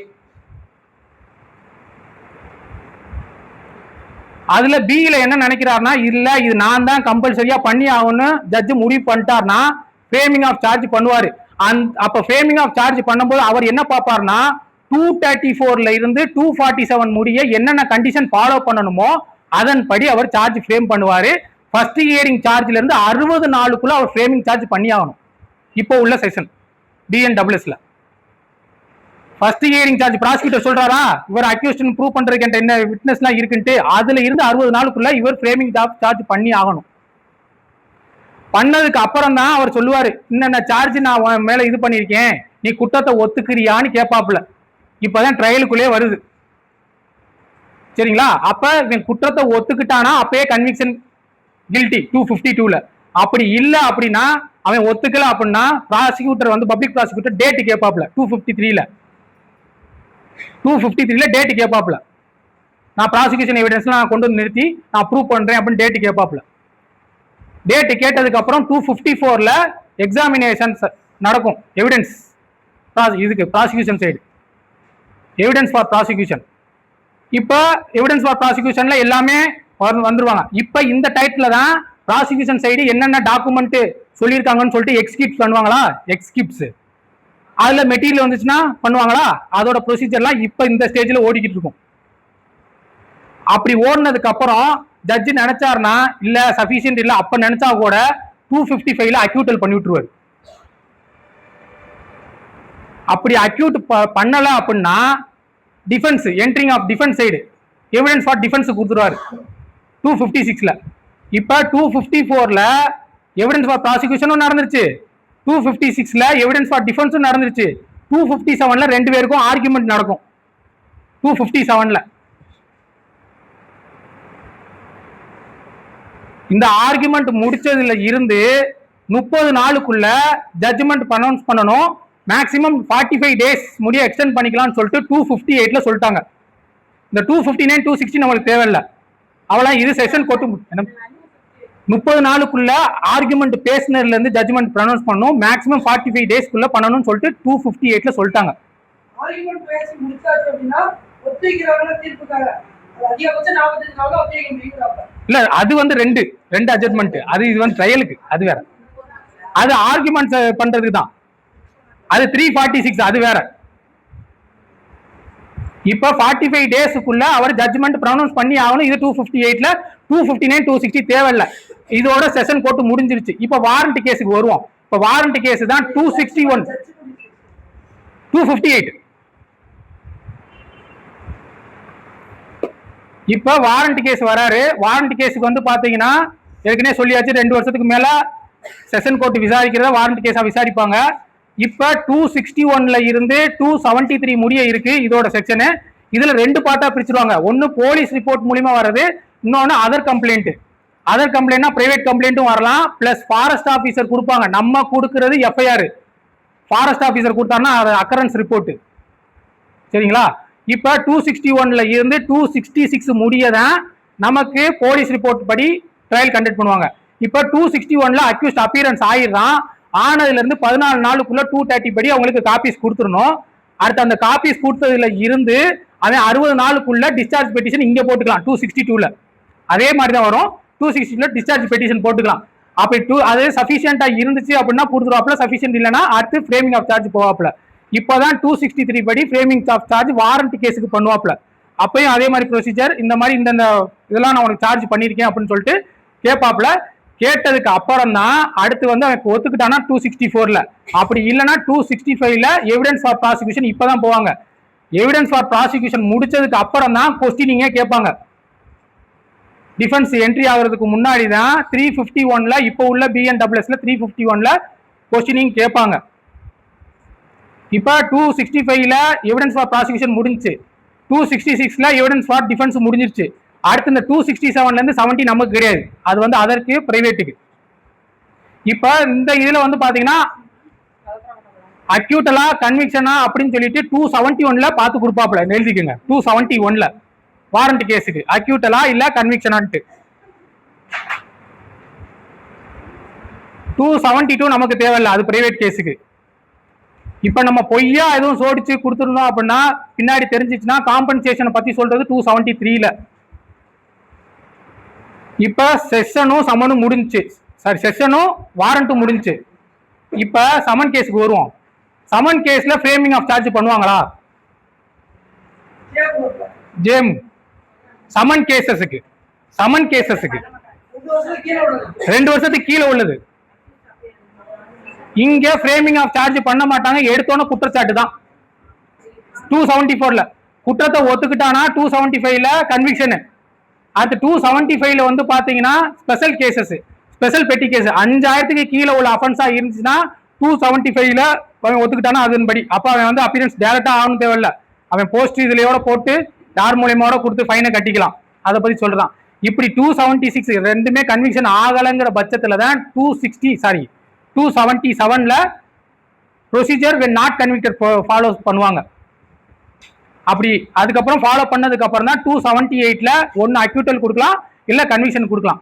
அதுல பில என்ன நினைக்கிறார்னா இல்ல இது நான் தான் கம்பல்சரியா பண்ணி ஆகும்னு ஜட்ஜ் முடிவு பண்ணிட்டார்னா ஃப்ரேமிங் ஆஃப் சார்ஜ் பண்ணுவாரு. அப்ப ஃப்ரேமிங் ஆஃப் சார்ஜ் பண்ணும்போது அவர் என்ன பார்ப்பார்னா 234ல இருந்து 247 முடிய என்னென்ன கண்டிஷன் ஃபாலோ பண்ணணுமோ அதன்படி அவர் சார்ஜ் ஃப்ரேம் பண்ணுவாரு. ஃபர்ஸ்ட் ஹியரிங் சார்ஜ்ல இருந்து 60 நாளுக்குள்ள அவர் ஃப்ரேமிங் சார்ஜ் பண்ணி ஆகணும். இப்போ உள்ள செஷன் டிஎன்டபிள்யூஎஸ்ல ஃபர்ஸ்ட் ஹியரிங் சார்ஜ் ப்ராசிக்யூட்டர் சொல்றாரா இவர் அக்யூஸ்ட் ப்ரூவ் பண்றதுக்கு என்ன விட்னஸ்லாம் இருக்குன்ட்டு, அதுல இருந்து 60 நாளுக்குள்ள இவர் ஃப்ரேமிங் சார்ஜ் பண்ணி ஆகணும். பண்ணதுக்கு அப்புறம் தான் அவர் சொல்லுவாரு என்னென்ன சார்ஜ் நான் மேல இது பண்ணிருக்கேன், நீ குற்றத்தை ஒத்துக்கிறியான்னு கேட்பாப்புல. இப்பதான் ட்ரையலுக்குள்ளே வருது. சரிங்களா? அப்ப இவன் குற்றத்தை ஒத்துக்கிட்டானா அப்பயே கன்விக்ஷன் கில்ட்டி 252ல. அப்படி இல்ல அப்படின்னா அவன் ஒத்துக்கல அப்படின்னா ப்ராசிக்யூட்டர் வந்து பப்ளிக் ப்ராசிக்யூட்டர் டேட் கேட்பாப்ல 253ல டேட் கேட்பாப்ல. நான் ப்ராசிக்யூஷன் எவிடன்ஸ் நான் கொண்டு வந்து நிறுத்தி நான் ப்ரூவ் பண்றேன் அப்படின்னு டேட் கேட்பாப்ல. டேட் கேட்டதுக்கு அப்புறம் 254ல எக்ஸாமினேஷன் நடக்கும். எவிடன்ஸ் இதுக்கு prosecution side evidence for prosecution. இப்ப எவிடன்ஸ் ஃபார் ப்ராசிக்யூஷன்ல எல்லாமே வந்துருவாங்க. இப்ப இந்த டைட்டில் தான் ப்ராசிக்யூஷன் சைடு என்னென்ன டாக்குமெண்ட் சொல்லியிருக்காங்கன்னு சொல்லிட்டு எக்ஸ்கிப்ஸ் பண்ணுவாங்களா, எக்ஸ்கிப்ஸ் அதுல மெட்டீரியல் வந்துச்சுன்னா பண்ணுவாங்களா, அதோட ப்ரொசீஜர்லாம் இப்ப இந்த ஸ்டேஜ்ல ஓடிக்கிட்டு இருக்கும். அப்படி ஓடினதுக்கு அப்புறம் ஜட்ஜ் நினைச்சாருன்னா இல்ல சஃபிஷியன்ட் இல்ல அப்ப நினைச்சா கூட 255ல அக்யூட்டல் பண்ணி விட்டுருவாரு. அப்படி அக்யூட் பண்ணல அப்படின்னா defence entering of defence side evidence for defence கொடுத்துருவாரு 256ல. இப்ப 254ல எவிடன்ஸ் ஃபார் ப்ராசிக்யூஷனும் நடந்துருச்சு, 256ல எவிடன்ஸ் ஃபார் டிஃபென்ஸும் நடந்துருச்சு. 257ல ரெண்டு பேருக்கும் ஆர்குமெண்ட் நடக்கும். 257ல இந்த ஆர்குமெண்ட் முடிச்சதுல இருந்து 30 நாளுக்குள்ள ஜட்ஜ்மெண்ட் ப்ரொனவுன்ஸ் பண்ணணும். மேக்ஸிமம் 45 டேஸ் முடிய எக்ஸ்டெண்ட் பண்ணிக்கலாம்னு சொல்லிட்டு 258ல சொல்லிட்டாங்க. இந்த 259 260 நம்மளுக்கு தேவையில்லை. அவ்வளோ இது செஷன் கோர்ட்டு 30 நாளுக்குள்ள ஆர்குமெண்ட் பேசினர்ல இருந்து ஜட்ஜ்மெண்ட் ப்ரொனவுன்ஸ் பண்ணணும். மேக்ஸிமம் 45 டேஸ்க்குள்ள பண்ணணும்னு சொல்லிட்டு 258ல சொல்லிட்டாங்க. ஆர்குமெண்ட் பேசி முடிச்சாச்சு அப்படின்னா ஒத்திக்கிறாங்க தீர்ப்புக்காக அதிகபட்சம் 45 நாள்ல ஒத்திக்க முடியுங்கிறாங்க. இல்ல அது வந்து ரெண்டு அட்ஜஸ்ட்மெண்ட், அது இது வந்து ட்ரையலுக்கு அது வேற. அது ஆர்குமெண்ட் பண்றதுக்கு தான். அது 346 அது வேற. இப்ப 45 டேஸ்க்குள்ள அவர் ஜட்ஜ்மெண்ட் ப்ரொனவுன்ஸ் பண்ணி ஆகணும். இது 258ல 259 260 தேவையில்ல. இதோட செஷன் கோர்ட் முடிஞ்சிருச்சு. இப்ப வாரண்ட் கேஸுக்கு வருவோம். இப்ப வாரண்ட் கேஸ் தான் 261 258. இப்ப வாரண்ட் கேஸ் வராரு. வாரண்ட் கேஸுக்கு வந்து பாத்தீங்கன்னா ஏற்கனவே சொல்லியாச்சு 2 வருஷத்துக்கு மேல செஷன் கோர்ட் விசாரிக்கிறத வாரண்ட் கேஸா விசாரிப்பாங்க. இப்ப 261ல இருந்து 273 முடிய இருக்கு இதோட செக்ஷனு. இதுல 2 பார்ட்டா பிரிச்சிருவாங்க. ஒன்னு போலீஸ் ரிப்போர்ட் மூலமா வர்றது, இன்னொன்னு அதர் கம்ப்ளைண்ட். அதர் கம்ப்ளைண்ட்னா பிரைவேட் கம்ப்ளைண்ட்டும் வரலாம். பிளஸ் ஃபாரஸ்ட் ஆபீசர் கொடுப்பாங்க. நம்ம கொடுக்கிறது எஃப்ஐஆர், ஃபாரஸ்ட் ஆபீசர் கொடுத்தாருன்னா அது அக்கரன்ஸ் ரிப்போர்ட். சரிங்களா? இப்ப 261ல இருந்து 266 முடியதான் நமக்கு போலீஸ் ரிப்போர்ட் படி ட்ரையல் கண்டக்ட் பண்ணுவாங்க. இப்ப 261ல அக்யூஸ்ட் அப்பியரன்ஸ் ஆயிடுறான். ஆனதுல இருந்து 14 நாளுக்குள்ள 230 படி அவங்களுக்கு காப்பீஸ் கொடுத்துடணும். அடுத்து அந்த காப்பீஸ் கொடுத்ததுல இருந்து அவன் 60 நாளுக்குள்ள டிஸ்சார்ஜ் பெட்டிஷன் இங்க போட்டுக்கலாம். 262ல அதே மாதிரி தான் வரும். 260ல டிஸ்சார்ஜ் பெட்டிஷன் போட்டுக்கலாம். அப்படி அது சஃபிஷியன்டா இருந்துச்சு அப்படின்னா கொடுத்துருவாப்ல, சஃபிஷியன்ட் இல்லைன்னா அடுத்து ஃப்ரேமிங் ஆஃப் சார்ஜ் போவாப்ல. இப்பதான் 263 படி ஃப்ரேமிங் ஆஃப் சார்ஜ் வாரண்ட் கேஸுக்கு பண்ணுவாப்ல. அப்பயும் அதே மாதிரி ப்ரொசீஜர், இந்த மாதிரி இந்த இதெல்லாம் நான் உனக்கு சார்ஜ் பண்ணிருக்கேன் அப்படின்னு சொல்லிட்டு கேட்பாப்ல. கேட்டதுக்கு அப்புறம் தான் அடுத்து வந்து அவன் ஒத்துக்கிட்டானா 264ல, அப்படி இல்லைன்னா 265ல எவிடன்ஸ் ஃபார் ப்ராசிக்யூஷன் இப்பதான் போவாங்க. எவிடன்ஸ் ஃபார் ப்ராசிக்யூஷன் முடிச்சதுக்கு அப்புறம் தான் கொஸ்டினிங்கே கேட்பாங்க. டிஃபென்ஸ் என்ட்ரி ஆகுறதுக்கு முன்னாடி தான் 351ல இப்போ உள்ள BNWSல 351ல கொஸ்டினிங் கேட்பாங்க. இப்ப 265ல எவிடன்ஸ் ஃபார் ப்ராசிக்யூஷன் முடிஞ்சிச்சு. 266ல எவிடன்ஸ் ஃபார் டிஃபென்ஸ் முடிஞ்சிருச்சு. அடுத்து இந்த 267ல இருந்து 70 நமக்கு கிடையாது, அது வந்து அதற்கு பிரைவேட்டுக்கு. இப்ப இந்த இதுல வந்து பாத்தீங்கன்னா அக்யூட்டலா கன்விக்ஷனா அப்படின்னு சொல்லிட்டு 271ல பார்த்து கொடுப்பாப்ல, எழுதிக்கங்க. 271ல வாரண்ட் கேஸுக்கு அக்யூட்டலா இல்ல கன்விக்ஷனான்ட்டு. 272 நமக்கு தேவையில்லை, அது பிரைவேட் கேஸுக்கு. இப்ப நம்ம பொய்யா எதுவும் சோடிச்சு கொடுத்துருந்தோம் அப்படின்னா பின்னாடி தெரிஞ்சிச்சுன்னா காம்பன்சேஷனை பத்தி சொல்றது 273ல. இப்ப செஷனும் சமனும் முடிஞ்சிச்சு, சாரி செஷனும் வாரண்ட்டும் முடிஞ்சிச்சு. இப்ப சமன் கேஸுக்கு வருவோம். சமன் கேஸ்ல ஃப்ரேமிங் ஆஃப் சார்ஜ் பண்ணுவாங்களா? ஜேம் சமன் கேசஸுக்கு 2 வருஷத்துக்கு கீழே உள்ளது இங்க ஃப்ரேமிங் ஆஃப் சார்ஜ் பண்ண மாட்டாங்க. எடுத்தோன்னு குற்றச்சாட்டு தான். 274ல குற்றத்தை ஒத்துக்கிட்டானா 275ல கன்விக்ஷன். அது 275ல வந்து பாத்தீங்கன்னா ஸ்பெஷல் கேசஸ், ஸ்பெஷல் பெட்டி கேஸ் 5000க்கு கீழே உள்ள அஃபென்ஸா இருந்துச்சுன்னா 275ல அவன் ஒத்துக்கிட்டானா அதன்படி. அப்ப அவன் வந்து அப்பியரன்ஸ் டைரக்டா ஆகணும் தேவையில்ல, அவன் போஸ்ட் இதுலயோட போட்டு யார் மூலியமாவோட கொடுத்து ஃபைனை கட்டிக்கலாம். அதை பத்தி சொல்றான். இப்படி 276 ரெண்டுமே கன்விக்ஷன் ஆகலைங்கிற பட்சத்துல தான் 277ல procedure when not convicted follow பண்ணுவாங்க. அப்படி அதுக்கப்புறம் ஃபாலோ பண்ணதுக்கு அப்புறம் தான் 278ல ஒன்னு அக்யூட்டல் கொடுக்கலாம் இல்ல கன்விக்ஷன் கொடுக்கலாம்.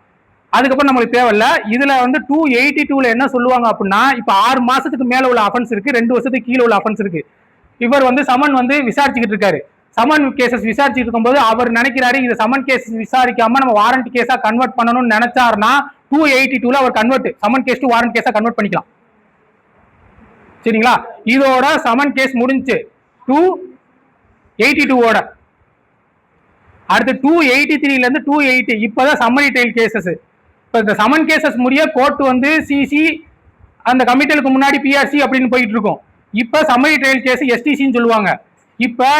அதுக்கப்புறம் நம்மளுக்கு தேவையில்ல. இதுல வந்து 282ல என்ன சொல்லுவாங்க அப்படின்னா, இப்ப 6 மாசத்துக்கு மேல உள்ள அஃபென்ஸ் இருக்கு, 2 வருஷத்துக்கு கீழே உள்ள அஃபென்ஸ் இருக்கு. இவர் வந்து சமன் வந்து விசாரிச்சுக்கிட்டு இருக்காரு. சமன் கேசஸ் விசாரிச்சுட்டு இருக்கும்போது அவர் நினைக்கிறாரு இது சமன் கேஸ் விசாரிக்காம நம்ம வாரண்ட் கேஸா கன்வெர்ட் பண்ணணும்னு நினைச்சாருன்னா 282ல அவர் convert summon case to warrant கேஸா கன்வெர்ட் பண்ணிக்கலாம். சரிங்களா? இதோட சமன் கேஸ் முடிஞ்சு 282ஓட. அடுத்து 283ல இருந்து 280 இப்பதான் சம்மரி ட்ரையல் கேசஸ். இப்ப இந்த சமன் கேசஸ் முடிய கோர்ட் வந்து சிசி அந்த கமிட்டலுக்கு முன்னாடி பிஆர்சி அப்படின்னு போயிட்டு இருக்கும். இப்ப சம்மரி ட்ரையல் கேஸ் எஸ்டிசின்னு சொல்லுவாங்க. இப்ப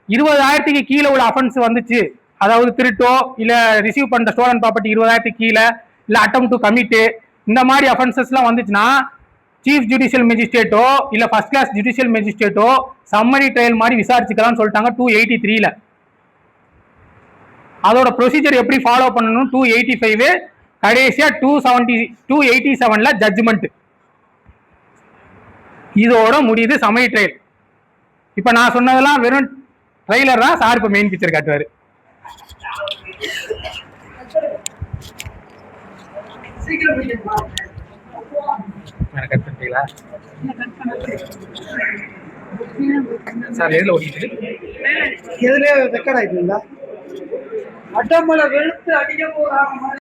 20,000க்கு கீழே உள்ள அஃபென்ஸ் வந்துச்சு, அதாவது திருட்டோ இல்ல ரிசீவ் பண்ற ஸ்டோலன் ப்ராப்பர்ட்டி 20,000க்கு கீழே இல்ல அட்டம் டு கமிட் இந்த மாதிரி அஃபென்சஸ் எல்லாம் வந்துச்சுன்னா சீஃப் ஜுடிஷியல் மேஜிஸ்ட்ரேட்டோ இல்ல ஃபர்ஸ்ட் கிளாஸ் ஜுடிஷியல் மேஜிஸ்ட்ரேட்டோ சம்மரி ட்ரையல் மாதிரி விசாரிச்சுக்கலாம்னு சொல்லிட்டாங்க 283ல. அதோட ப்ரொசீஜர் எப்படி ஃபாலோ பண்ணணும் 285 கடைசியா 287ல ஜட்ஜ்மெண்ட். இதோட முடியுது சம்மரி ட்ரையல். இப்ப நான் சொன்னதெல்லாம் வெறும் ட்ரைலர் தான், சார் இப்ப மெயின் பிக்சர் காட்டுவாரு. சார் எதுல ஓடிட்டு எதுல ரெக்கார்ட் ஆயிட்டு அட்டமலை வெளுத்து அடிக்க போறாங்க.